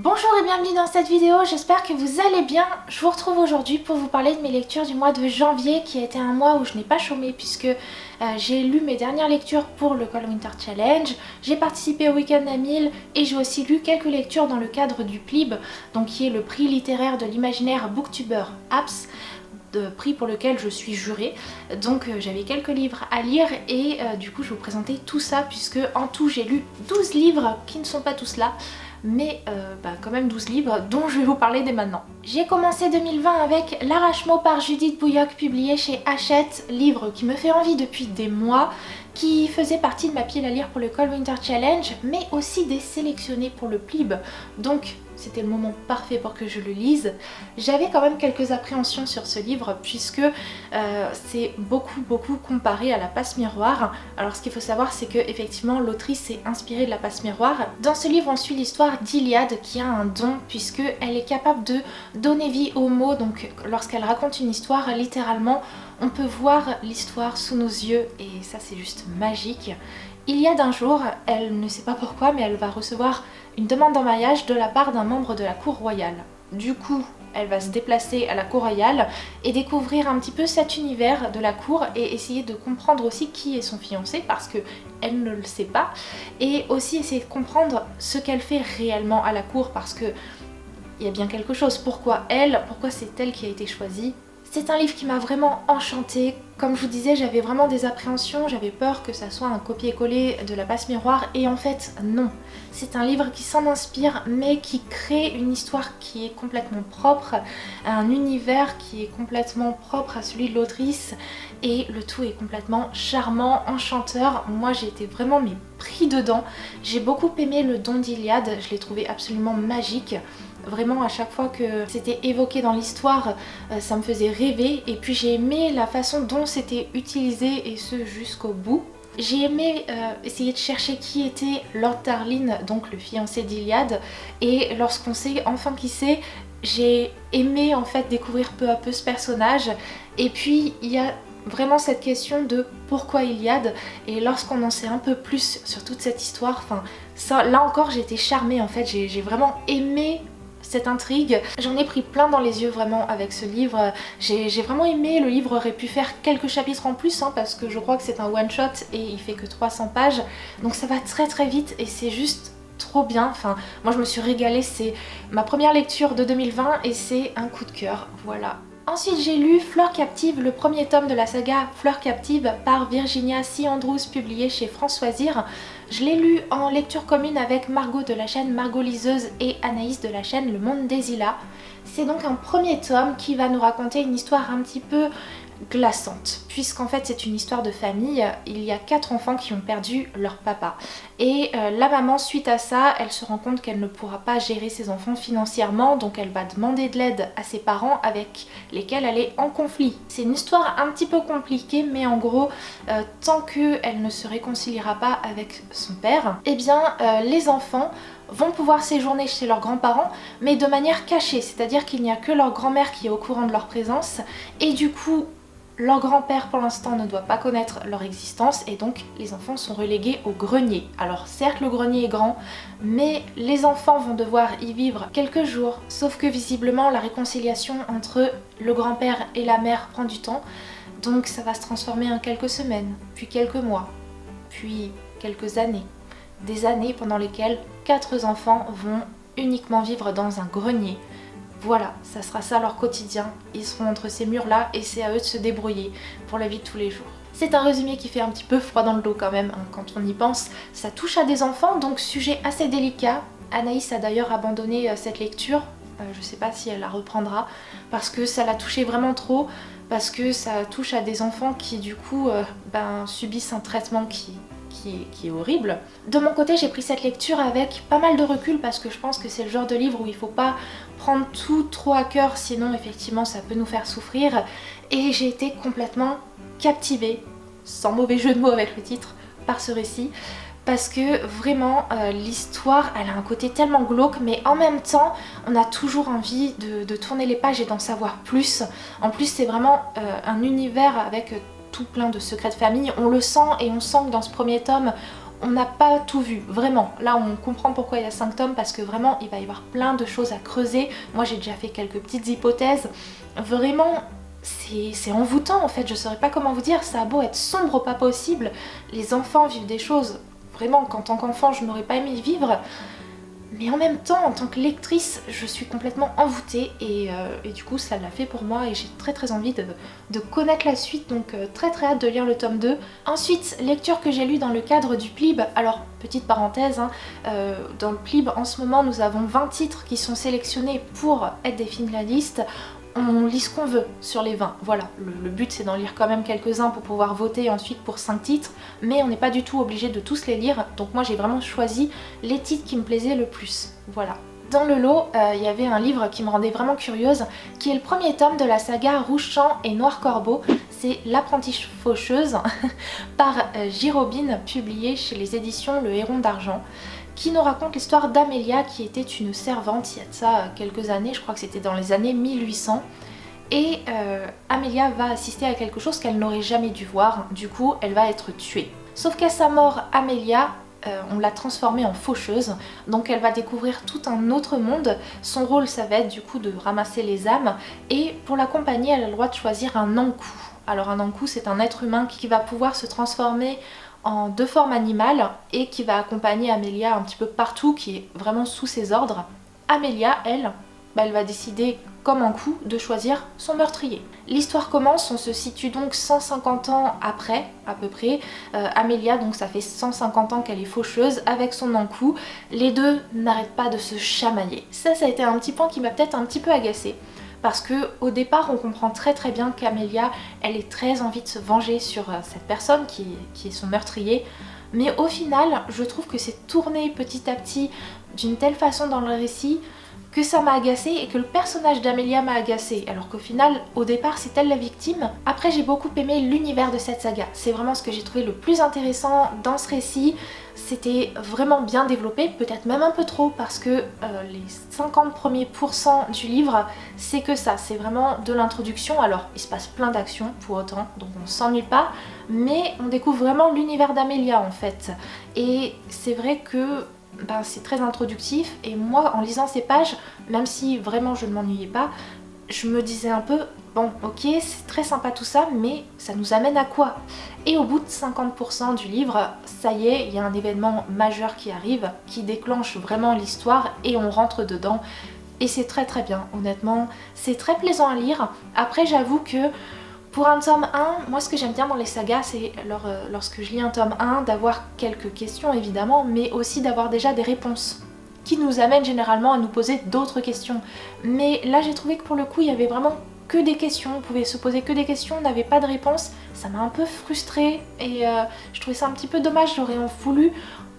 Bonjour et bienvenue dans cette vidéo, j'espère que vous allez bien. Je vous retrouve aujourd'hui pour vous parler de mes lectures du mois de janvier qui a été un mois où je n'ai pas chômé puisque j'ai lu mes dernières lectures pour le Cold Winter Challenge, j'ai participé au Week-end à 1000 et j'ai aussi lu quelques lectures dans le cadre du PLIB, donc qui est le prix littéraire de l'imaginaire Booktuber Apps, prix pour lequel je suis jurée. Donc j'avais quelques livres à lire et du coup je vais vous présenter tout ça puisque en tout j'ai lu 12 livres qui ne sont pas tous là, mais quand même 12 livres dont je vais vous parler dès maintenant. J'ai commencé 2020 avec L'arrache-mot par Judith Bouilloc, publié chez Hachette, livre qui me fait envie depuis des mois, qui faisait partie de ma pile à lire pour le Cold Winter Challenge, mais aussi des sélectionnés pour le PLIB, donc c'était le moment parfait pour que je le lise. J'avais quand même quelques appréhensions sur ce livre puisque c'est beaucoup comparé à La Passe-Miroir. Alors ce qu'il faut savoir, c'est que effectivement l'autrice s'est inspirée de La Passe-Miroir. Dans ce livre on suit l'histoire d'Iliade qui a un don puisque elle est capable de donner vie aux mots, donc lorsqu'elle raconte une histoire, littéralement on peut voir l'histoire sous nos yeux et ça c'est juste magique. Iliade un jour, elle ne sait pas pourquoi, mais elle va recevoir une demande en mariage de la part d'un membre de la cour royale. Du coup, elle va se déplacer à la cour royale et découvrir un petit peu cet univers de la cour et essayer de comprendre aussi qui est son fiancé parce que elle ne le sait pas, et aussi essayer de comprendre ce qu'elle fait réellement à la cour parce que il y a bien quelque chose. Pourquoi elle? Pourquoi c'est elle qui a été choisie? C'est un livre qui m'a vraiment enchantée. Comme je vous disais, j'avais vraiment des appréhensions, j'avais peur que ça soit un copier-coller de La Passe-Miroir et en fait non. C'est un livre qui s'en inspire mais qui crée une histoire qui est complètement propre, un univers qui est complètement propre à celui de l'autrice et le tout est complètement charmant, enchanteur. Moi j'ai été vraiment pris dedans. J'ai beaucoup aimé le don d'Iliade, je l'ai trouvé absolument magique. Vraiment à chaque fois que c'était évoqué dans l'histoire, ça me faisait rêver et puis j'ai aimé la façon dont c'était utilisé et ce jusqu'au bout. J'ai aimé essayer de chercher qui était Lord Darlin, donc le fiancé d'Iliade, et lorsqu'on sait enfin qui c'est, j'ai aimé en fait découvrir peu à peu ce personnage. Et puis il y a vraiment cette question de pourquoi Iliade, et lorsqu'on en sait un peu plus sur toute cette histoire, enfin ça, là encore j'ai été charmée en fait, j'ai vraiment aimé cette intrigue. J'en ai pris plein dans les yeux vraiment avec ce livre. J'ai vraiment aimé. Le livre aurait pu faire quelques chapitres en plus parce que je crois que c'est un one shot et il fait que 300 pages, donc ça va très vite et c'est juste trop bien. Enfin moi je me suis régalée, c'est ma première lecture de 2020 et c'est un coup de cœur, voilà. Ensuite j'ai lu Fleur captive, le premier tome de la saga Fleur captive par Virginia C. Andrews, publié chez Françoisir. Je l'ai lu en lecture commune avec Margot de la chaîne Margot Liseuse et Anaïs de la chaîne Le Monde des Ilas. C'est donc un premier tome qui va nous raconter une histoire un petit peu glaçante, puisqu'en fait c'est une histoire de famille. Il y a 4 enfants qui ont perdu leur papa et la maman, suite à ça, elle se rend compte qu'elle ne pourra pas gérer ses enfants financièrement, donc elle va demander de l'aide à ses parents avec lesquels elle est en conflit. C'est une histoire un petit peu compliquée, mais en gros tant qu'elle ne se réconciliera pas avec son père, eh bien les enfants vont pouvoir séjourner chez leurs grands-parents mais de manière cachée, c'est-à-dire qu'il n'y a que leur grand-mère qui est au courant de leur présence et du coup leur grand-père pour l'instant ne doit pas connaître leur existence et donc les enfants sont relégués au grenier. Alors certes le grenier est grand, mais les enfants vont devoir y vivre quelques jours, sauf que visiblement la réconciliation entre le grand-père et la mère prend du temps, donc ça va se transformer en quelques semaines, puis quelques mois, puis quelques années. Des années pendant lesquelles 4 enfants vont uniquement vivre dans un grenier. Voilà, ça sera ça leur quotidien, ils seront entre ces murs-là et c'est à eux de se débrouiller pour la vie de tous les jours. C'est un résumé qui fait un petit peu froid dans le dos quand même, quand on y pense. Ça touche à des enfants, donc sujet assez délicat. Anaïs a d'ailleurs abandonné cette lecture, je sais pas si elle la reprendra, parce que ça l'a touché vraiment trop, parce que ça touche à des enfants qui du coup subissent un traitement qui est horrible. De mon côté j'ai pris cette lecture avec pas mal de recul parce que je pense que c'est le genre de livre où il faut pas prendre tout trop à cœur, sinon effectivement ça peut nous faire souffrir, et j'ai été complètement captivée, sans mauvais jeu de mots avec le titre, par ce récit parce que vraiment l'histoire elle a un côté tellement glauque, mais en même temps on a toujours envie de tourner les pages et d'en savoir plus. En plus c'est vraiment un univers avec tout plein de secrets de famille, on le sent, et on sent que dans ce premier tome on n'a pas tout vu, vraiment. Là on comprend pourquoi il y a 5 tomes parce que vraiment il va y avoir plein de choses à creuser. Moi j'ai déjà fait quelques petites hypothèses. Vraiment c'est envoûtant en fait, je saurais pas comment vous dire, ça a beau être sombre au pas possible. Les enfants vivent des choses, vraiment qu'en tant qu'enfant je n'aurais pas aimé vivre. Mais en même temps, en tant que lectrice, je suis complètement envoûtée et du coup ça l'a fait pour moi et j'ai très envie de connaître la suite, donc très hâte de lire le tome 2. Ensuite, lecture que j'ai lue dans le cadre du PLIB, alors petite parenthèse, hein, dans le PLIB en ce moment nous avons 20 titres qui sont sélectionnés pour être des finalistes. On lit ce qu'on veut sur les 20, voilà. Le but c'est d'en lire quand même quelques-uns pour pouvoir voter ensuite pour 5 titres, mais on n'est pas du tout obligé de tous les lire, donc moi j'ai vraiment choisi les titres qui me plaisaient le plus, voilà. Dans le lot, il y avait un livre qui me rendait vraiment curieuse, qui est le premier tome de la saga Rouge Champ et Noir Corbeau, c'est L'apprentie faucheuse par J. Robin, publié chez les éditions Le Héron d'Argent, qui nous raconte l'histoire d'Amélia qui était une servante il y a de ça quelques années, je crois que c'était dans les années 1800. Et Amélia va assister à quelque chose qu'elle n'aurait jamais dû voir, du coup elle va être tuée. Sauf qu'à sa mort, Amélia, on l'a transformée en faucheuse, donc elle va découvrir tout un autre monde. Son rôle ça va être du coup de ramasser les âmes, et pour l'accompagner elle a le droit de choisir un Ankou. Alors un Ankou c'est un être humain qui va pouvoir se transformer en 2 formes animales et qui va accompagner Amélia un petit peu partout, qui est vraiment sous ses ordres. Amélia, elle, elle va décider comme un coup de choisir son meurtrier. L'histoire commence, on se situe donc 150 ans après, à peu près. Amélia, donc ça fait 150 ans qu'elle est faucheuse avec son Ankou. Les deux n'arrêtent pas de se chamailler. Ça a été un petit point qui m'a peut-être un petit peu agacée. Parce que au départ on comprend très bien qu'Amélia elle est très envie de se venger sur cette personne qui est son meurtrier, mais au final je trouve que c'est tourné petit à petit d'une telle façon dans le récit que ça m'a agacée et que le personnage d'Amélia m'a agacée, alors qu'au final, au départ, c'est elle la victime. Après, j'ai beaucoup aimé l'univers de cette saga. C'est vraiment ce que j'ai trouvé le plus intéressant dans ce récit. C'était vraiment bien développé, peut-être même un peu trop, parce que les 50 premiers pourcents du livre, c'est que ça, c'est vraiment de l'introduction. Alors, il se passe plein d'actions pour autant, donc on s'ennuie pas, mais on découvre vraiment l'univers d'Amélia en fait. Et c'est vrai que c'est très introductif, et moi en lisant ces pages, même si vraiment je ne m'ennuyais pas, je me disais un peu bon ok c'est très sympa tout ça, mais ça nous amène à quoi? Et au bout de 50% du livre, ça y est, il y a un événement majeur qui arrive, qui déclenche vraiment l'histoire et on rentre dedans. Et c'est très bien, honnêtement, c'est très plaisant à lire. Après j'avoue que pour un tome 1, moi ce que j'aime bien dans les sagas, c'est lorsque je lis un tome 1, d'avoir quelques questions évidemment, mais aussi d'avoir déjà des réponses qui nous amènent généralement à nous poser d'autres questions. Mais là j'ai trouvé que pour le coup il y avait vraiment que des questions, on pouvait se poser que des questions, on n'avait pas de réponse. Ça m'a un peu frustrée et je trouvais ça un petit peu dommage, j'aurais voulu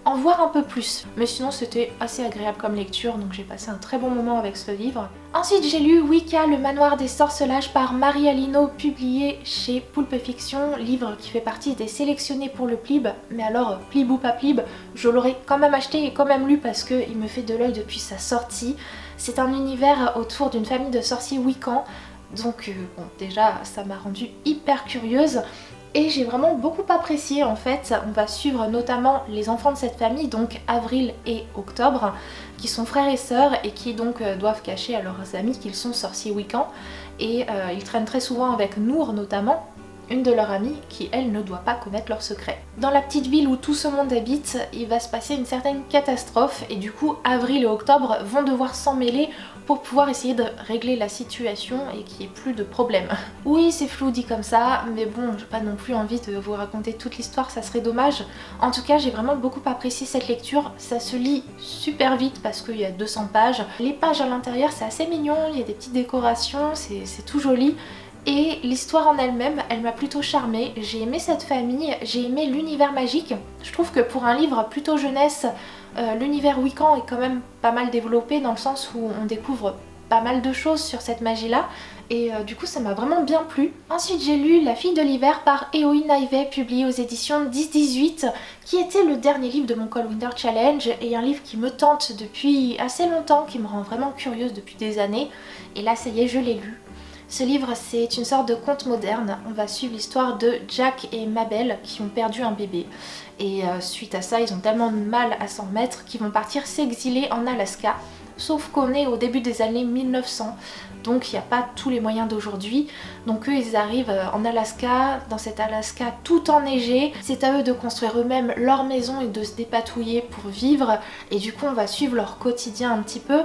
en voir un peu plus. Mais sinon c'était assez agréable comme lecture, donc j'ai passé un très bon moment avec ce livre. Ensuite j'ai lu Wicca, le manoir des sorcelages par Marie Alino, publié chez Poulpe Fiction, livre qui fait partie des sélectionnés pour le PLIB. Mais alors, PLIB ou pas PLIB, je l'aurais quand même acheté et quand même lu parce qu'il me fait de l'œil depuis sa sortie. C'est un univers autour d'une famille de sorciers wiccans, donc bon déjà ça m'a rendue hyper curieuse. Et j'ai vraiment beaucoup apprécié en fait. On va suivre notamment les enfants de cette famille, donc Avril et Octobre, qui sont frères et sœurs et qui donc doivent cacher à leurs amis qu'ils sont sorciers wiccans. Et ils traînent très souvent avec Nour notamment, une de leurs amies qui elle ne doit pas connaître leurs secrets. Dans la petite ville où tout ce monde habite, il va se passer une certaine catastrophe et du coup Avril et Octobre vont devoir s'en mêler pour pouvoir essayer de régler la situation et qu'il n'y ait plus de problème. Oui c'est flou dit comme ça, mais bon j'ai pas non plus envie de vous raconter toute l'histoire, ça serait dommage. En tout cas j'ai vraiment beaucoup apprécié cette lecture, ça se lit super vite parce qu'il y a 200 pages. Les pages à l'intérieur c'est assez mignon, il y a des petites décorations, c'est tout joli. Et l'histoire en elle-même, elle m'a plutôt charmée. J'ai aimé cette famille, j'ai aimé l'univers magique. Je trouve que pour un livre plutôt jeunesse, l'univers wiccan est quand même pas mal développé dans le sens où on découvre pas mal de choses sur cette magie-là. Et du coup ça m'a vraiment bien plu. Ensuite j'ai lu La fille de l'hiver par Eowyn Ivey, publié aux éditions 10-18, qui était le dernier livre de mon Cold Winter Challenge et un livre qui me tente depuis assez longtemps, qui me rend vraiment curieuse depuis des années. Et là ça y est, je l'ai lu. Ce livre c'est une sorte de conte moderne, on va suivre l'histoire de Jack et Mabel qui ont perdu un bébé. et suite à ça ils ont tellement de mal à s'en remettre qu'ils vont partir s'exiler en Alaska. Sauf qu'on est au début des années 1900, donc il n'y a pas tous les moyens d'aujourd'hui. Donc eux ils arrivent en Alaska, dans cet Alaska tout enneigé. C'est à eux de construire eux-mêmes leur maison et de se dépatouiller pour vivre. Et du coup on va suivre leur quotidien un petit peu.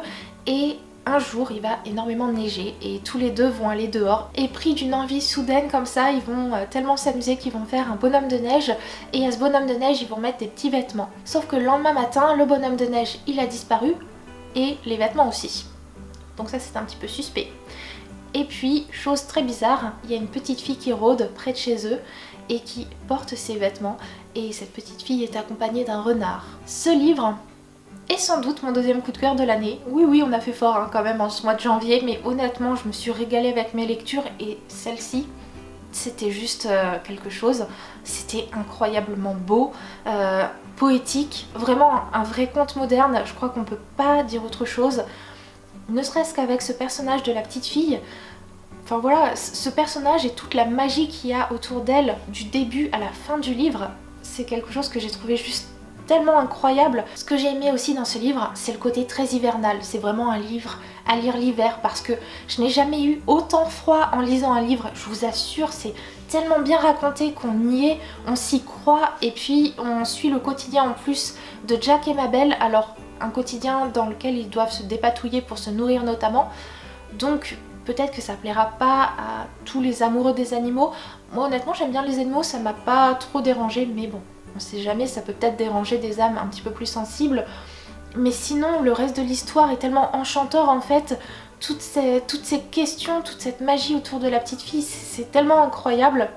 Et un jour il va énormément neiger et tous les deux vont aller dehors. Et pris d'une envie soudaine comme ça, ils vont tellement s'amuser qu'ils vont faire un bonhomme de neige. Et à ce bonhomme de neige ils vont mettre des petits vêtements. Sauf que le lendemain matin, le bonhomme de neige il a disparu. Et les vêtements aussi. Donc ça c'est un petit peu suspect. Et puis, chose très bizarre, il y a une petite fille qui rôde près de chez eux et qui porte ses vêtements. Et cette petite fille est accompagnée d'un renard. Ce livre est sans doute mon deuxième coup de cœur de l'année. Oui, on a fait fort quand même en ce mois de janvier, mais honnêtement je me suis régalée avec mes lectures et celle-ci, c'était juste quelque chose. C'était incroyablement beau, poétique, vraiment un vrai conte moderne, je crois qu'on peut pas dire autre chose. Ne serait-ce qu'avec ce personnage de la petite fille, enfin voilà, ce personnage et toute la magie qu'il y a autour d'elle du début à la fin du livre, c'est quelque chose que j'ai trouvé juste tellement incroyable. Ce que j'ai aimé aussi dans ce livre, c'est le côté très hivernal. C'est vraiment un livre à lire l'hiver parce que je n'ai jamais eu autant froid en lisant un livre. Je vous assure, c'est tellement bien raconté qu'on y est, on s'y croit et puis on suit le quotidien en plus de Jack et Mabel. Alors un quotidien dans lequel ils doivent se dépatouiller pour se nourrir notamment. Donc peut-être que ça plaira pas à tous les amoureux des animaux. Moi honnêtement j'aime bien les animaux, ça m'a pas trop dérangé, mais bon, on sait jamais, ça peut peut-être déranger des âmes un petit peu plus sensibles. Mais sinon, le reste de l'histoire est tellement enchanteur en fait. Toutes ces questions, toute cette magie autour de la petite fille, c'est tellement incroyable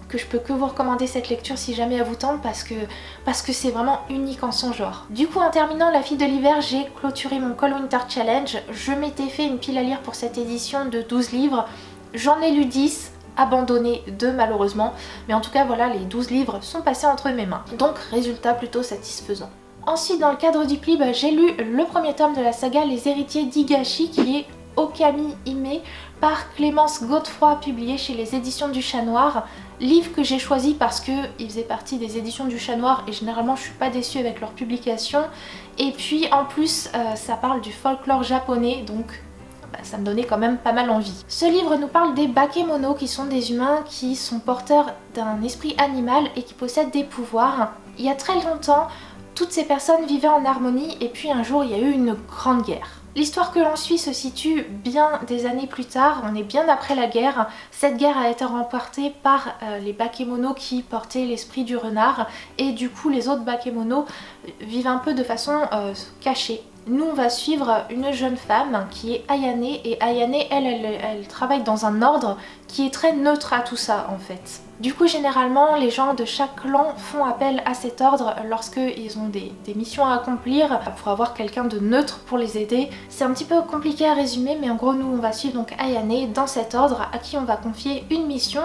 que je peux que vous recommander cette lecture si jamais elle vous tente parce que c'est vraiment unique en son genre. Du coup, en terminant La Fille de l'hiver, j'ai clôturé mon Cold Winter Challenge. Je m'étais fait une pile à lire pour cette édition de 12 livres. J'en ai lu 10. Abandonné 2 malheureusement, mais en tout cas voilà, les 12 livres sont passés entre mes mains, donc résultat plutôt satisfaisant. Ensuite dans le cadre du clip, j'ai lu le premier tome de la saga Les Héritiers d'Higashi qui est Okami Hime par Clémence Godefroy, publié chez les éditions du Chat Noir. Livre que j'ai choisi parce que il faisait partie des éditions du Chat Noir et généralement je suis pas déçue avec leurs publications. Et puis en plus ça parle du folklore japonais, donc ça me donnait quand même pas mal envie. Ce livre nous parle des bakemono qui sont des humains qui sont porteurs d'un esprit animal et qui possèdent des pouvoirs. Il y a très longtemps, toutes ces personnes vivaient en harmonie et puis un jour il y a eu une grande guerre. L'histoire que l'on suit se situe bien des années plus tard, on est bien après la guerre. Cette guerre a été remportée par les bakemono qui portaient l'esprit du renard et du coup les autres bakemono vivent un peu de façon cachée. Nous on va suivre une jeune femme qui est Ayane et Ayane elle travaille dans un ordre qui est très neutre à tout ça en fait. Du coup généralement les gens de chaque clan font appel à cet ordre lorsqu'ils ont des missions à accomplir pour avoir quelqu'un de neutre pour les aider. C'est un petit peu compliqué à résumer mais en gros nous on va suivre donc Ayane dans cet ordre à qui on va confier une mission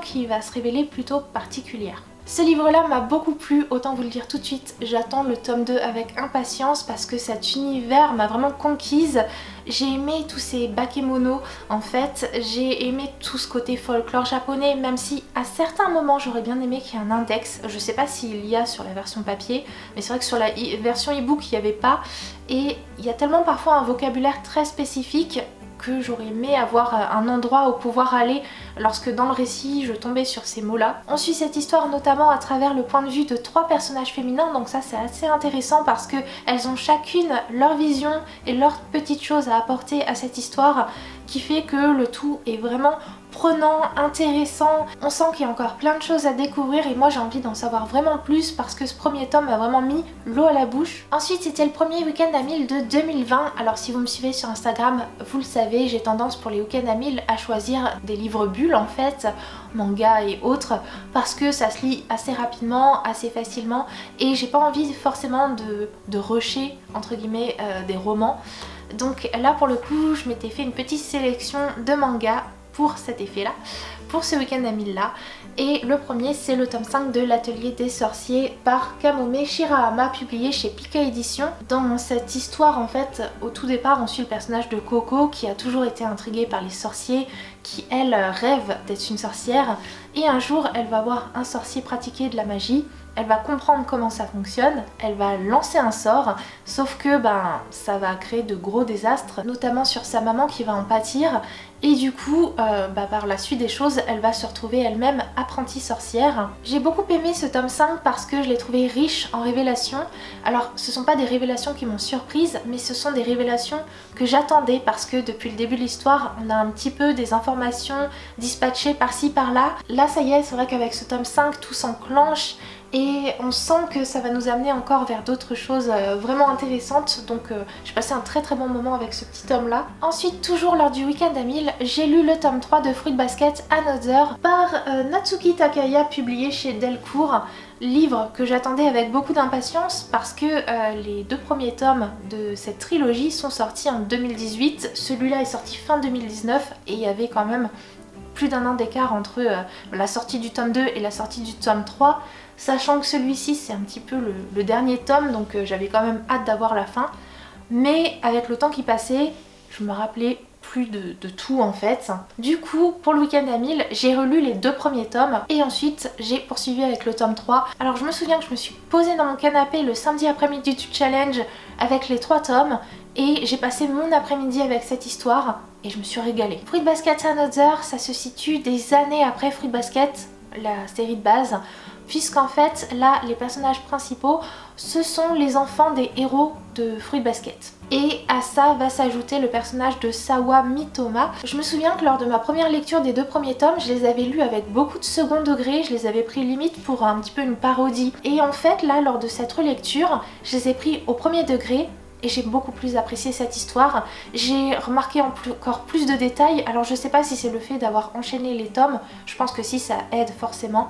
qui va se révéler plutôt particulière. Ce livre-là m'a beaucoup plu, autant vous le dire tout de suite, j'attends le tome 2 avec impatience parce que cet univers m'a vraiment conquise. J'ai aimé tous ces bakemono en fait, j'ai aimé tout ce côté folklore japonais, même si à certains moments j'aurais bien aimé qu'il y ait un index. Je sais pas s'il y a sur la version papier, mais c'est vrai que sur la version e-book il n'y avait pas. Et il y a tellement parfois un vocabulaire très spécifique que j'aurais aimé avoir un endroit où pouvoir aller lorsque dans le récit je tombais sur ces mots-là. On suit cette histoire notamment à travers le point de vue de 3 personnages féminins, donc ça c'est assez intéressant parce que elles ont chacune leur vision et leurs petites choses à apporter à cette histoire qui fait que le tout est vraiment prenant, intéressant. On sent qu'il y a encore plein de choses à découvrir et moi j'ai envie d'en savoir vraiment plus parce que ce premier tome m'a vraiment mis l'eau à la bouche. Ensuite c'était le premier week-end à 1000 de 2020. Alors si vous me suivez sur Instagram, vous le savez, j'ai tendance pour les week-ends à 1000 à choisir des livres bulles en fait, manga et autres, parce que ça se lit assez rapidement, assez facilement et j'ai pas envie forcément de rusher entre guillemets des romans. Donc là pour le coup je m'étais fait une petite sélection de mangas pour cet effet là, pour ce week-end à 1000 là. Et le premier c'est le tome 5 de l'Atelier des Sorciers par Kamome Shirahama, publié chez Pika Éditions. Dans cette histoire en fait, au tout départ on suit le personnage de Coco qui a toujours été intriguée par les sorciers, qui elle rêve d'être une sorcière et un jour elle va voir un sorcier pratiquer de la magie elle va comprendre comment ça fonctionne, elle va lancer un sort, sauf que ça va créer de gros désastres, notamment sur sa maman qui va en pâtir, et du coup par la suite des choses, elle va se retrouver elle-même apprentie sorcière. J'ai beaucoup aimé ce tome 5 parce que je l'ai trouvé riche en révélations. Alors ce sont pas des révélations qui m'ont surprise, mais ce sont des révélations que j'attendais parce que depuis le début de l'histoire, on a un petit peu des informations dispatchées par-ci par-là. Là ça y est, c'est vrai qu'avec ce tome 5, tout s'enclenche. Et on sent que ça va nous amener encore vers d'autres choses vraiment intéressantes. Donc j'ai passé un très bon moment avec ce petit tome là. Ensuite, toujours lors du week-end à 1000, j'ai lu le tome 3 de Fruit Basket Another par Natsuki Takaya, publié chez Delcourt. Livre que j'attendais avec beaucoup d'impatience parce que les 2 premiers tomes de cette trilogie sont sortis en 2018. Celui-là est sorti fin 2019 et il y avait quand même plus d'1 an d'écart entre la sortie du tome 2 et la sortie du tome 3. Sachant que celui-ci c'est un petit peu le dernier tome, donc j'avais quand même hâte d'avoir la fin. Mais avec le temps qui passait, je me rappelais plus de tout en fait. Du coup, pour le week-end à 1000, j'ai relu les 2 premiers tomes et ensuite j'ai poursuivi avec le tome 3. Alors je me souviens que je me suis posée dans mon canapé le samedi après-midi du challenge avec les 3 tomes et j'ai passé mon après-midi avec cette histoire et je me suis régalée. Fruit Basket Another, ça se situe des années après Fruit Basket, la série de base, puisqu'en fait là les personnages principaux ce sont les enfants des héros de Fruit Basket. Et à ça va s'ajouter le personnage de Sawa Mitoma. Je me souviens que lors de ma première lecture des 2 premiers tomes, je les avais lus avec beaucoup de second degré, je les avais pris limite pour un petit peu une parodie. Et en fait là lors de cette relecture, je les ai pris au premier degré. Et j'ai beaucoup plus apprécié cette histoire. J'ai remarqué encore plus de détails. Alors je sais pas si c'est le fait d'avoir enchaîné les tomes, je pense que si, ça aide forcément.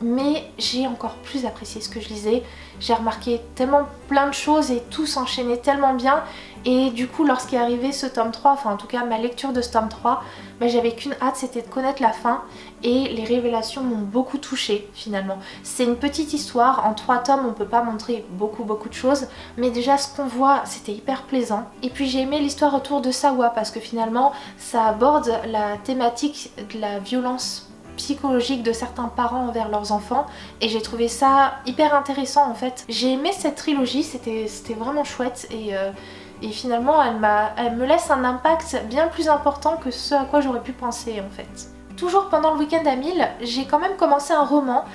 Mais j'ai encore plus apprécié ce que je lisais. J'ai remarqué tellement plein de choses et tout s'enchaînait tellement bien. Et du coup lorsqu'est arrivé ce tome 3, enfin en tout cas ma lecture de ce tome 3, j'avais qu'une hâte, c'était de connaître la fin. Et les révélations m'ont beaucoup touchée finalement. C'est une petite histoire, en 3 tomes on peut pas montrer beaucoup de choses. Mais déjà ce qu'on voit c'était hyper plaisant. Et puis j'ai aimé l'histoire autour de Sawa parce que finalement ça aborde la thématique de la violence psychologique de certains parents envers leurs enfants et j'ai trouvé ça hyper intéressant en fait. J'ai aimé cette trilogie, c'était vraiment chouette et finalement elle me laisse un impact bien plus important que ce à quoi j'aurais pu penser en fait. Toujours pendant le week-end à 1000, j'ai quand même commencé un roman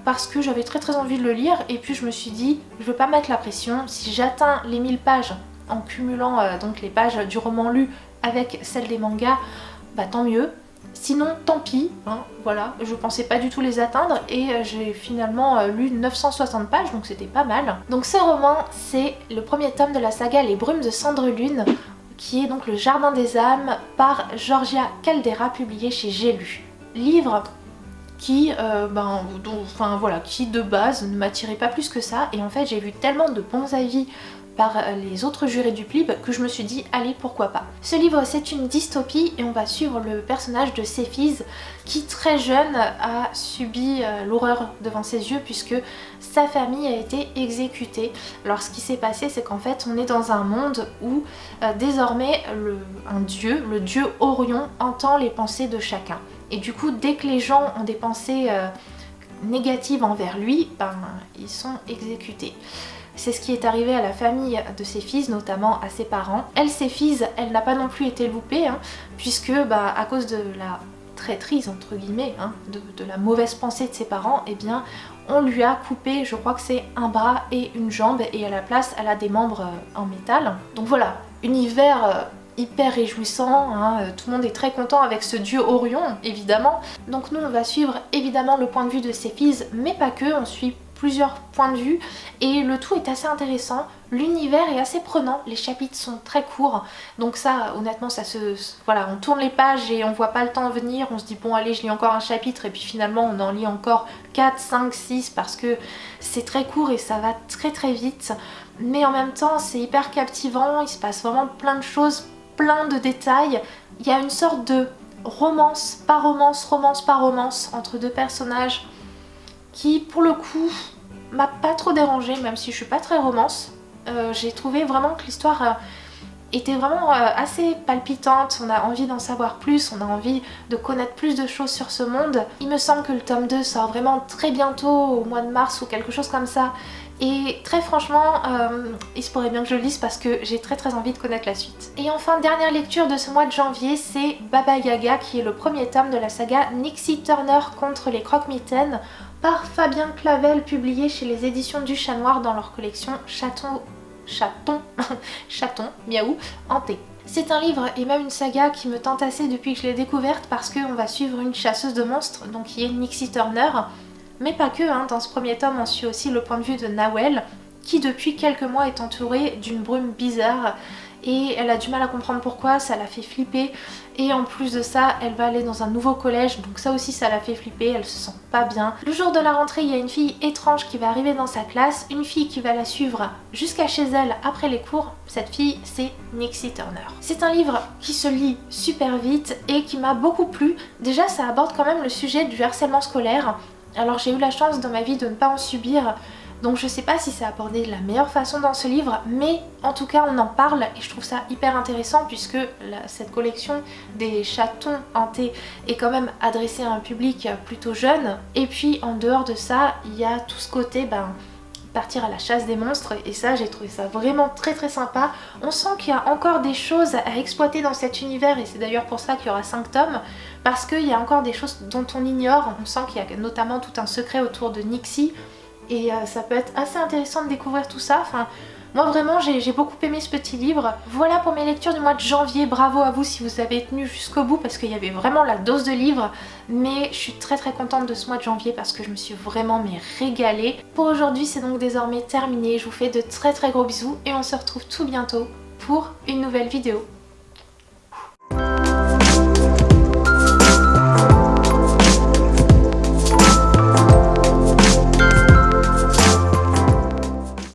parce que j'avais très envie de le lire et puis je me suis dit je veux pas mettre la pression, si j'atteins les 1000 pages en cumulant donc les pages du roman lu avec celles des mangas, tant mieux. Sinon tant pis, hein, voilà, je pensais pas du tout les atteindre et j'ai finalement lu 960 pages donc c'était pas mal. Donc ce roman c'est le premier tome de la saga Les Brumes de Cendrelune qui est donc le Jardin des âmes par Georgia Caldera, publié chez J'ai lu. Livre qui, qui de base ne m'attirait pas plus que ça et en fait j'ai vu tellement de bons avis par les autres jurés du PLIB que je me suis dit allez pourquoi pas. Ce livre c'est une dystopie et on va suivre le personnage de Céphiz qui très jeune a subi l'horreur devant ses yeux puisque sa famille a été exécutée. Alors ce qui s'est passé c'est qu'en fait on est dans un monde où désormais un dieu, le dieu Orion, entend les pensées de chacun. Et du coup dès que les gens ont des pensées négatives envers lui, ils sont exécutés. C'est ce qui est arrivé à la famille de Céphiz, notamment à ses parents. Elle, Céphiz, elle n'a pas non plus été loupée, puisque à cause de la traîtrise, entre guillemets, de la mauvaise pensée de ses parents, eh bien, on lui a coupé, je crois que c'est un bras et une jambe, et à la place, elle a des membres en métal. Donc voilà, univers hyper réjouissant, tout le monde est très content avec ce dieu Orion, évidemment. Donc nous, on va suivre évidemment le point de vue de Céphiz, mais pas que, on suit plusieurs points de vue et le tout est assez intéressant, l'univers est assez prenant, les chapitres sont très courts donc ça honnêtement on tourne les pages et on voit pas le temps venir, on se dit bon allez je lis encore un chapitre et puis finalement on en lit encore 4, 5, 6 parce que c'est très court et ça va très vite mais en même temps c'est hyper captivant, il se passe vraiment plein de choses, plein de détails, il y a une sorte de romance par romance entre 2 personnages qui pour le coup m'a pas trop dérangée même si je suis pas très romance. J'ai trouvé vraiment que l'histoire était vraiment assez palpitante. On a envie d'en savoir plus, on a envie de connaître plus de choses sur ce monde. Il me semble que le tome 2 sort vraiment très bientôt, au mois de mars ou quelque chose comme ça. Et très franchement, il se pourrait bien que je le lise parce que j'ai très envie de connaître la suite. Et enfin, dernière lecture de ce mois de janvier, c'est Baba Yaga qui est le premier tome de la saga Nixie Turner contre les Croque-Mitaines par Fabien Clavel, publié chez les éditions du Chat Noir dans leur collection Chaton, miaou, hanté. C'est un livre et même une saga qui me tente assez depuis que je l'ai découverte parce qu'on va suivre une chasseuse de monstres, donc qui est Nixie Turner. Mais pas que, hein. Dans ce premier tome on suit aussi le point de vue de Nawel, qui depuis quelques mois est entourée d'une brume bizarre et elle a du mal à comprendre pourquoi, ça la fait flipper. Et en plus de ça, elle va aller dans un nouveau collège, donc ça aussi ça la fait flipper, elle se sent pas bien. Le jour de la rentrée, il y a une fille étrange qui va arriver dans sa classe, une fille qui va la suivre jusqu'à chez elle après les cours. Cette fille, c'est Nixie Turner. C'est un livre qui se lit super vite et qui m'a beaucoup plu. Déjà, ça aborde quand même le sujet du harcèlement scolaire. Alors j'ai eu la chance dans ma vie de ne pas en subir, donc je sais pas si c'est abordé de la meilleure façon dans ce livre, mais en tout cas on en parle et je trouve ça hyper intéressant puisque cette collection des chatons hantés est quand même adressée à un public plutôt jeune. Et puis en dehors de ça, il y a tout ce côté partir à la chasse des monstres, et ça j'ai trouvé ça vraiment très sympa. On sent qu'il y a encore des choses à exploiter dans cet univers et c'est d'ailleurs pour ça qu'il y aura 5 tomes, parce qu'il y a encore des choses dont on ignore. On sent qu'il y a notamment tout un secret autour de Nixie et ça peut être assez intéressant de découvrir tout ça. Enfin, moi vraiment j'ai beaucoup aimé ce petit livre. Voilà pour mes lectures du mois de janvier. Bravo à vous si vous avez tenu jusqu'au bout parce qu'il y avait vraiment la dose de livres. Mais je suis très contente de ce mois de janvier parce que je me suis vraiment régalée. Pour aujourd'hui c'est donc désormais terminé. Je vous fais de très gros bisous et on se retrouve tout bientôt pour une nouvelle vidéo.